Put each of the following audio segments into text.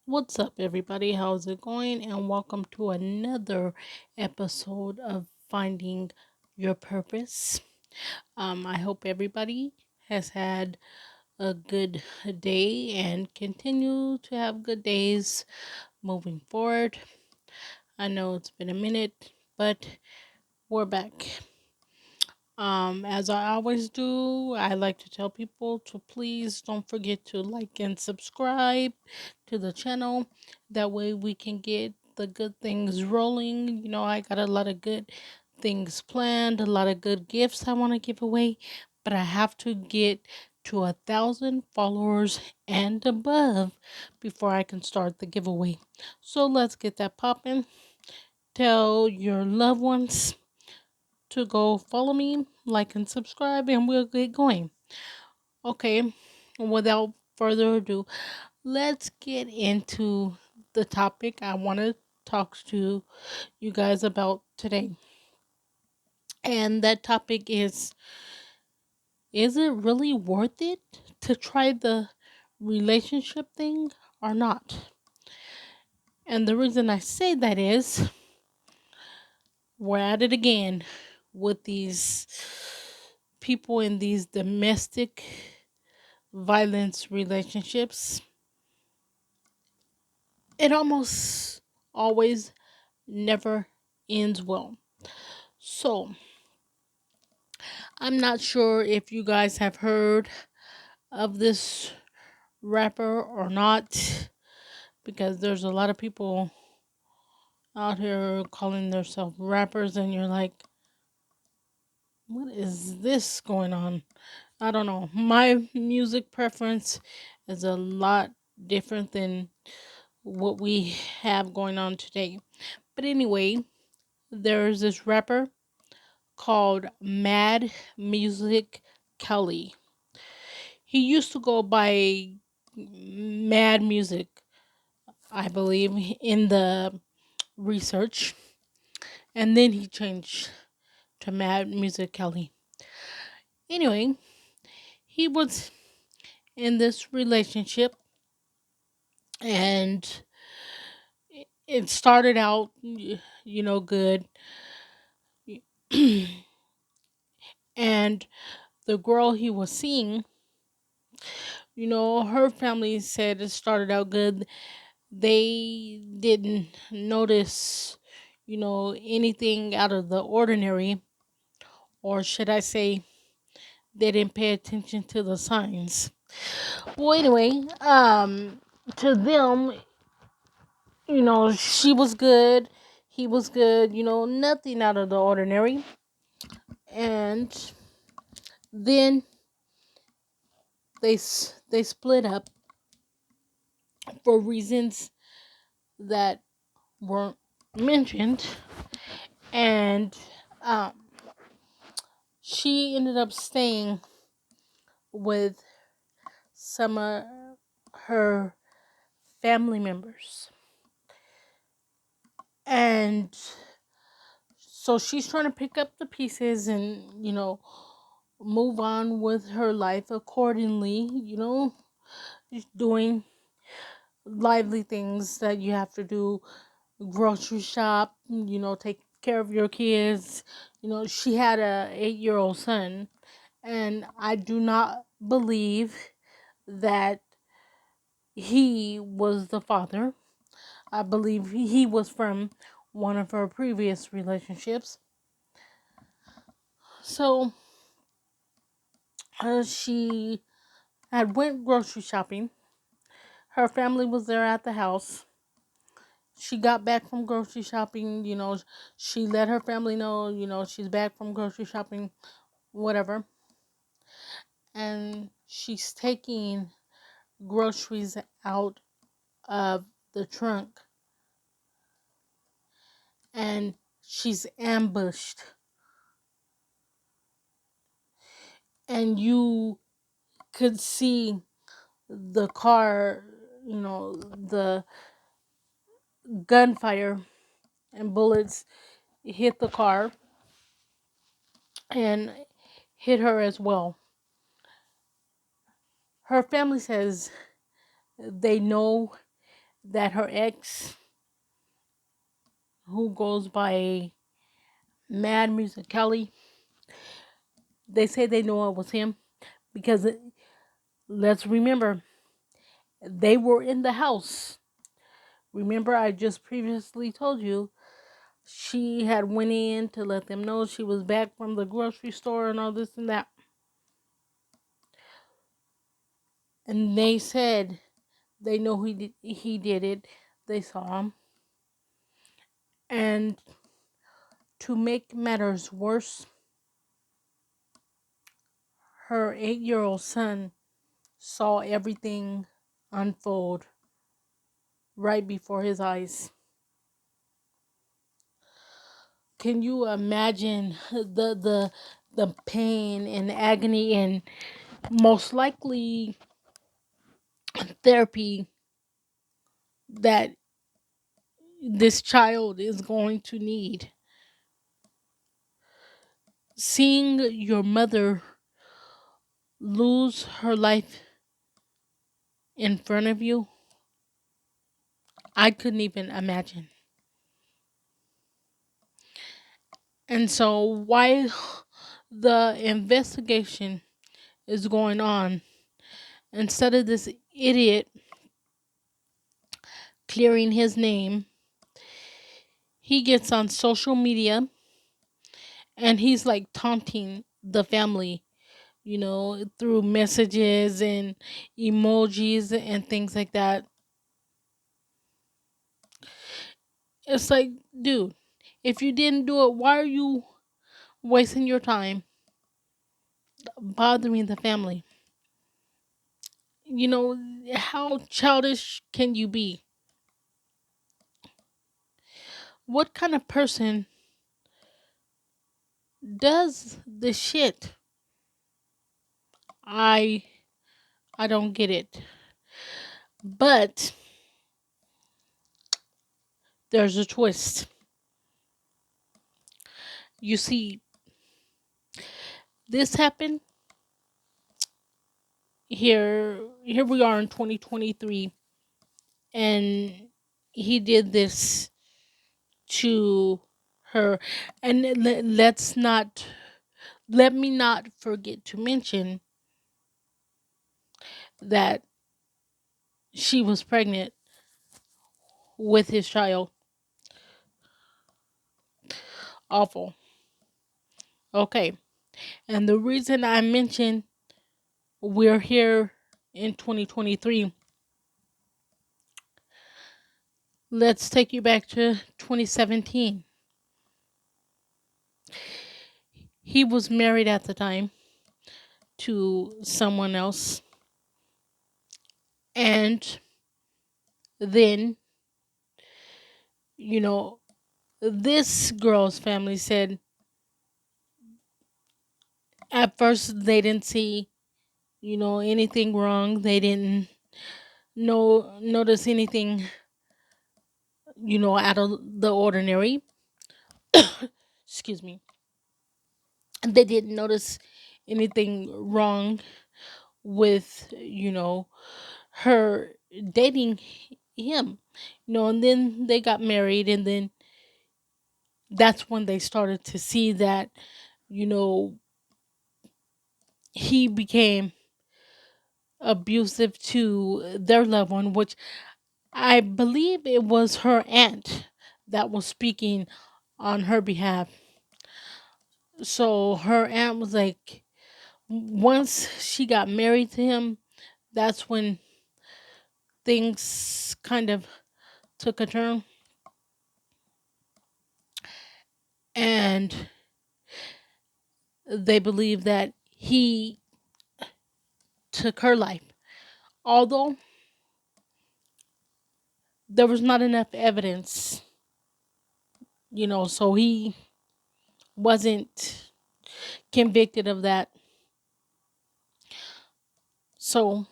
What's up, everybody? How's it going? And welcome to another episode of Finding Your Purpose. I hope everybody has had a good day and continue to have good days moving forward. I know it's been a minute, but we're back. As I always do, I like to tell people to please don't forget to like and subscribe to the channel. That way we can get the good things rolling. I got a lot of good things planned, a lot of good gifts I want to give away, but I have to get to 1,000 followers and above before I can start the giveaway. So let's get that popping. Tell your loved ones to go follow me, like, and subscribe, and we'll get going. Okay, without further ado, let's get into the topic I want to talk to you guys about today. And that topic is it really worth it to try the relationship thing or not? And the reason I say that is we're at it again with these people in these domestic violence relationships. It almost always never ends well. So, I'm not sure if you guys have heard of this rapper or not, because there's a lot of people out here calling themselves rappers, and you're like, what is this going on? I don't know. My music preference is a lot different than what we have going on today. But anyway, there's this rapper called Mad Music Kelly. He used to go by Mad Music, I believe, in the research, and then he changed to Mad Music Kelly. Anyway, he was in this relationship, and it started out, good. And the girl he was seeing, her family said it started out good. They didn't notice, anything out of the ordinary, or should I say, they didn't pay attention to the signs. Well, anyway, to them, she was good, he was good, nothing out of the ordinary. And then they split up for reasons that weren't mentioned, and um, she ended up staying with some of her family members. And so she's trying to pick up the pieces and, move on with her life accordingly, doing lively things that you have to do, grocery shop, take care of your kids. She had a 8-year-old son, and I do not believe that he was the father. I believe he was from one of her previous relationships. So she had went grocery shopping. Her family was there at the house. She got back from grocery shopping. She let her family know, she's back from grocery shopping, whatever. And she's taking groceries out of the trunk, and she's ambushed. And you could see the car, the gunfire and bullets hit the car and hit her as well. Her family says they know that her ex, who goes by Mad Music Kelly, they say they know it was him because let's remember they were in the house. Remember, I just previously told you she had went in to let them know she was back from the grocery store and all this and that. And they said they know he did it. They saw him. And to make matters worse, her 8-year-old son saw everything unfold right before his eyes. Can you imagine the pain and agony and most likely therapy that this child is going to need? Seeing your mother lose her life in front of you, I couldn't even imagine. And so while the investigation is going on, instead of this idiot clearing his name, he gets on social media and he's like taunting the family, through messages and emojis and things like that. It's like, dude, if you didn't do it, why are you wasting your time bothering the family? How childish can you be? What kind of person does this shit? I I don't get it. But there's a twist. You see, this happened here we are in 2023, and he did this to her. And let me not forget to mention that she was pregnant with his child. Awful. Okay. And the reason I mentioned we're here in 2023, let's take you back to 2017. He was married at the time to someone else. And then, you know, this girl's family said at first they didn't see, anything wrong. They didn't notice anything, out of the ordinary. Excuse me. They didn't notice anything wrong with, her dating him. And then they got married, and then that's when they started to see that, you know, he became abusive to their loved one, which I believe it was her aunt that was speaking on her behalf. So her aunt was like, once she got married to him, that's when things kind of took a turn. And they believe that he took her life. Although there was not enough evidence, so he wasn't convicted of that. So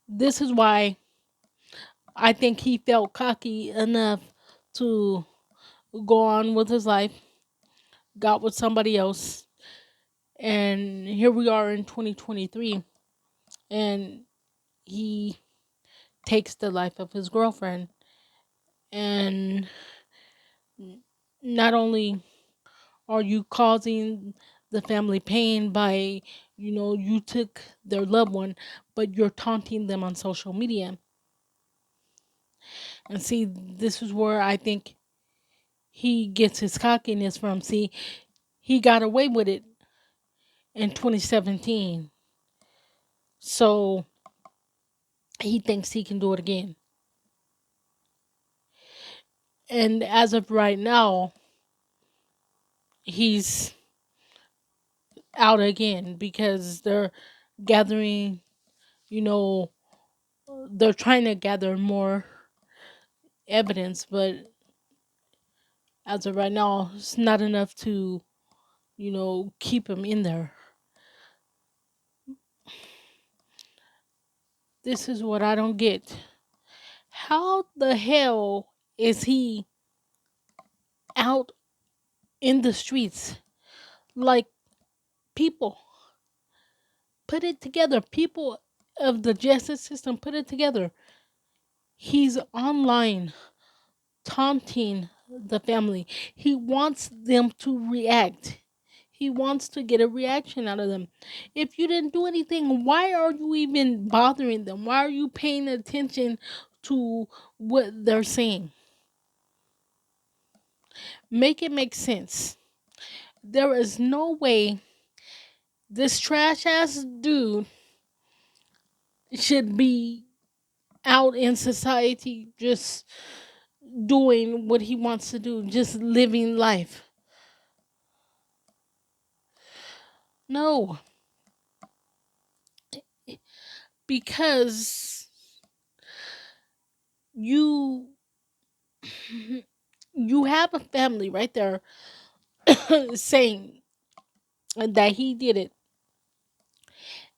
this is why I think he felt cocky enough to go on with his life, got with somebody else, and here we are in 2023, and he takes the life of his girlfriend. And not only are you causing the family pain by, you took their loved one, but you're taunting them on social media. And see, this is where I think he gets his cockiness from. See, he got away with it in 2017. So he thinks he can do it again. And as of right now, he's out again because they're gathering, you know, they're trying to gather more evidence, but as of right now, it's not enough to, keep him in there. This is what I don't get. How the hell is he out in the streets? Like, people, put it together. People of the justice system, put it together. He's online taunting the family. He wants them to react. He wants to get a reaction out of them. If you didn't do anything, why are you even bothering them? Why are you paying attention to what they're saying? Make it make sense. There is no way this trash ass dude should be out in society just doing what he wants to do, just living life. No, because you you have a family right there saying that he did it.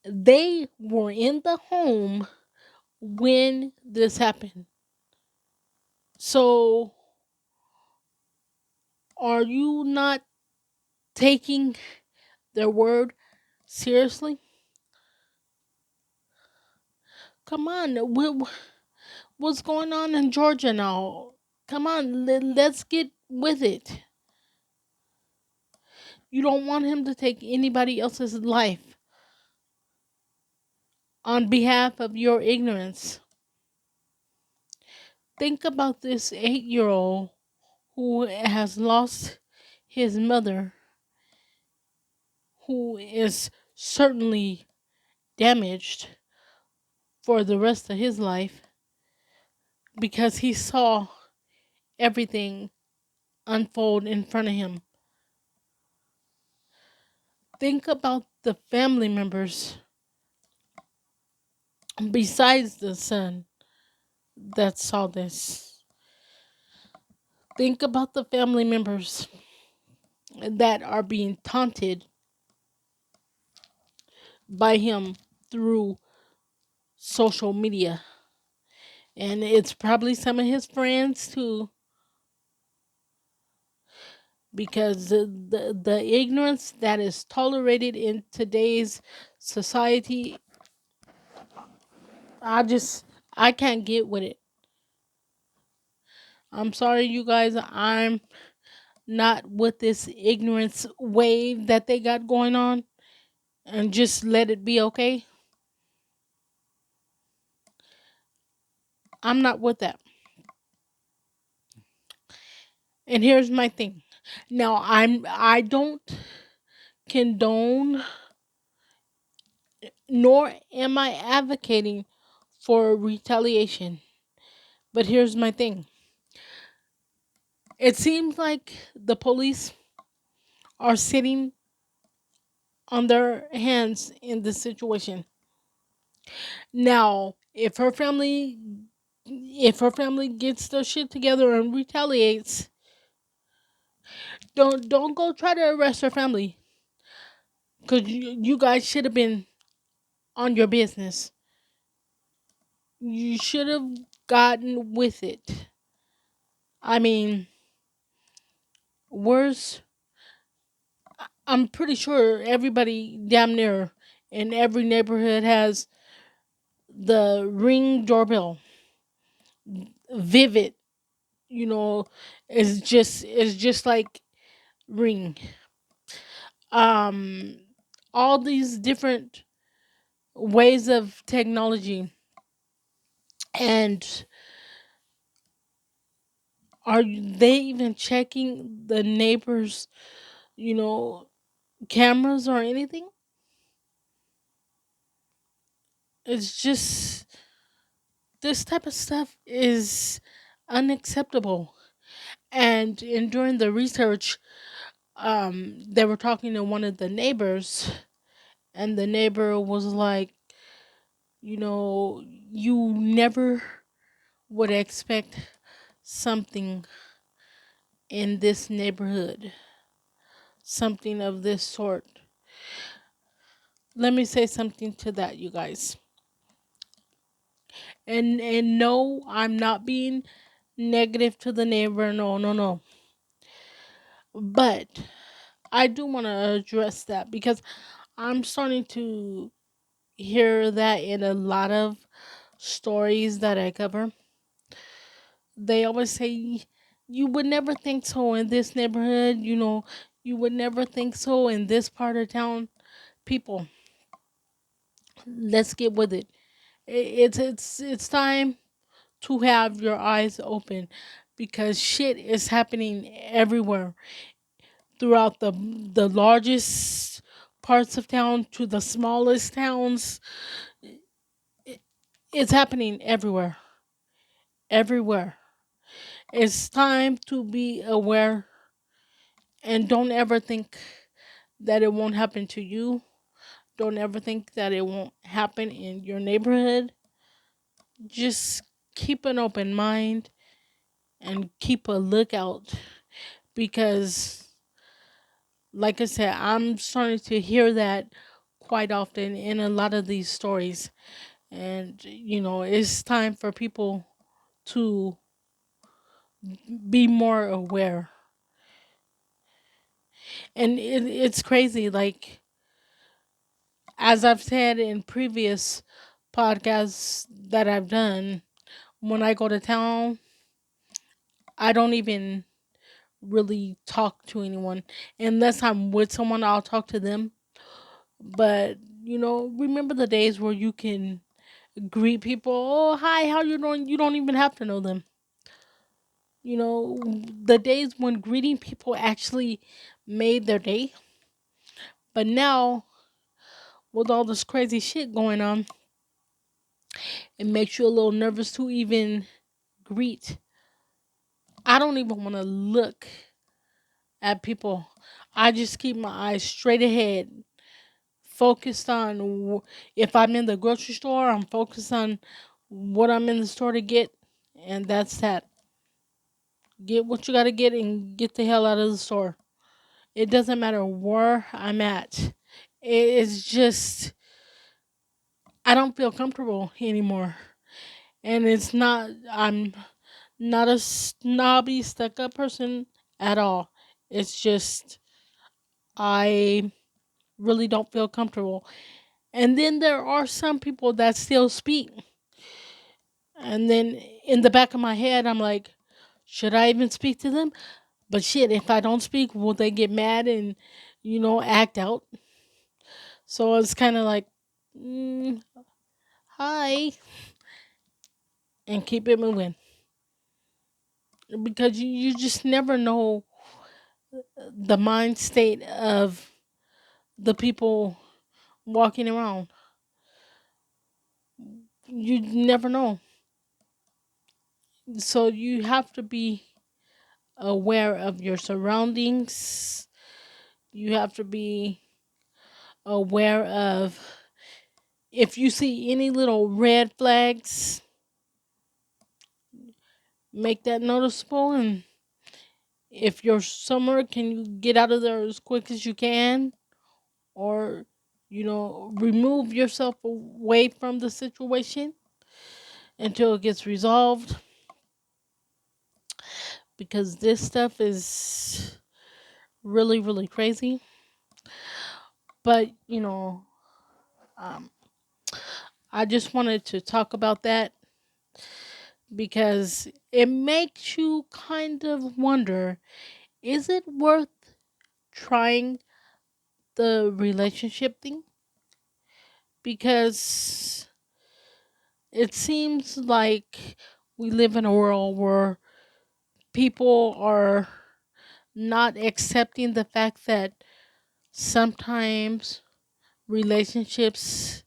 They were in the home when this happened. So, are you not taking their word seriously? Come on, what's going on in Georgia now? Come on, let's get with it. You don't want him to take anybody else's life on behalf of your ignorance. Think about this 8-year-old who has lost his mother, who is certainly damaged for the rest of his life because he saw everything unfold in front of him. Think about the family members besides the son that saw this. Think about the family members that are being taunted by him through social media. And it's probably some of his friends too, because the ignorance that is tolerated in today's society, I just, I can't get with it. I'm sorry, you guys. I'm not with this ignorance wave that they got going on, and just let it be, okay? I'm not with that. And here's my thing. Now, I don't condone, nor am I advocating for retaliation. But here's my thing. It seems like the police are sitting on their hands in this situation. Now, if her family gets their shit together and retaliates, don't go try to arrest her family, cuz you guys should have been on your business. You should have gotten with it. I mean, where's I'm pretty sure everybody damn near in every neighborhood has the Ring doorbell. vivid, you know, it's just like Ring. Um all these different ways of technology, and are they even checking the neighbors, you know, cameras or anything? It's just this type of stuff is unacceptable. And in during the research, they were talking to one of the neighbors, and the neighbor was like, you never would expect something in this neighborhood, something of this sort. Let me say something to that, you guys. And no, I'm not being negative to the neighbor. No, no, no. But I do want to address that because I'm starting to hear that in a lot of stories that I cover. They always say, you would never think so in this neighborhood, you would never think so in this part of town. People, let's get with it. It's time to have your eyes open, because shit is happening everywhere, throughout the largest parts of town to the smallest towns. It's happening everywhere. Everywhere. It's time to be aware, and don't ever think that it won't happen to you. Don't ever think that it won't happen in your neighborhood. Just keep an open mind and keep a lookout, because, like I said, I'm starting to hear that quite often in a lot of these stories. And, it's time for people to be more aware. And it's crazy. Like, as I've said in previous podcasts that I've done, when I go to town, I don't even really talk to anyone. Unless I'm with someone, I'll talk to them. But, remember the days where you can greet people, oh, hi, how you doing? You don't even have to know them. The days when greeting people actually made their day. But now, with all this crazy shit going on, it makes you a little nervous to even greet. I don't even want to look at people. I just keep my eyes straight ahead, focused on if I'm in the grocery store, I'm focused on what I'm in the store to get, and that's that. Get what you got to get and get the hell out of the store. It doesn't matter where I'm at. It's just I don't feel comfortable anymore. And it's not I'm not a snobby stuck up person at all. It's just I really don't feel comfortable. And then there are some people that still speak. And then in the back of my head I'm like, should I even speak to them? But shit, if I don't speak, will they get mad and act out? So it's kind of like, mm, hi, and keep it moving, because you just never know the mind state of the people walking around. You never know. So you have to be aware of your surroundings. You have to be aware of, if you see any little red flags, make that noticeable. And if you're somewhere, can you get out of there as quick as you can? Or, remove yourself away from the situation until it gets resolved, because this stuff is really, really crazy. But, um, I just wanted to talk about that, because it makes you kind of wonder, is it worth trying the relationship thing? Because it seems like we live in a world where people are not accepting the fact that sometimes relationships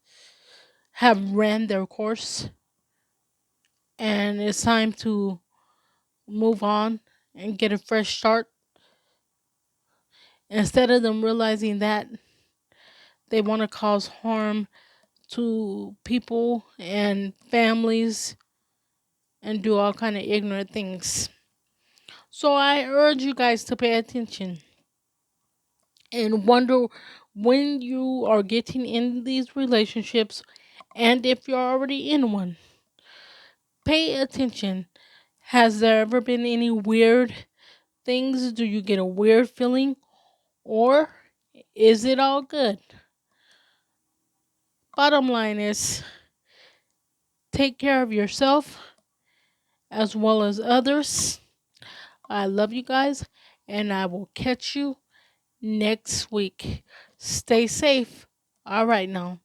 have ran their course and it's time to move on and get a fresh start. Instead of them realizing that, they want to cause harm to people and families and do all kind of ignorant things. So I urge you guys to pay attention and wonder, when you are getting in these relationships, and if you're already in one, pay attention. Has there ever been any weird things? Do you get a weird feeling? Or is it all good? Bottom line is, take care of yourself as well as others. I love you guys, and I will catch you next week. Stay safe. All right, now.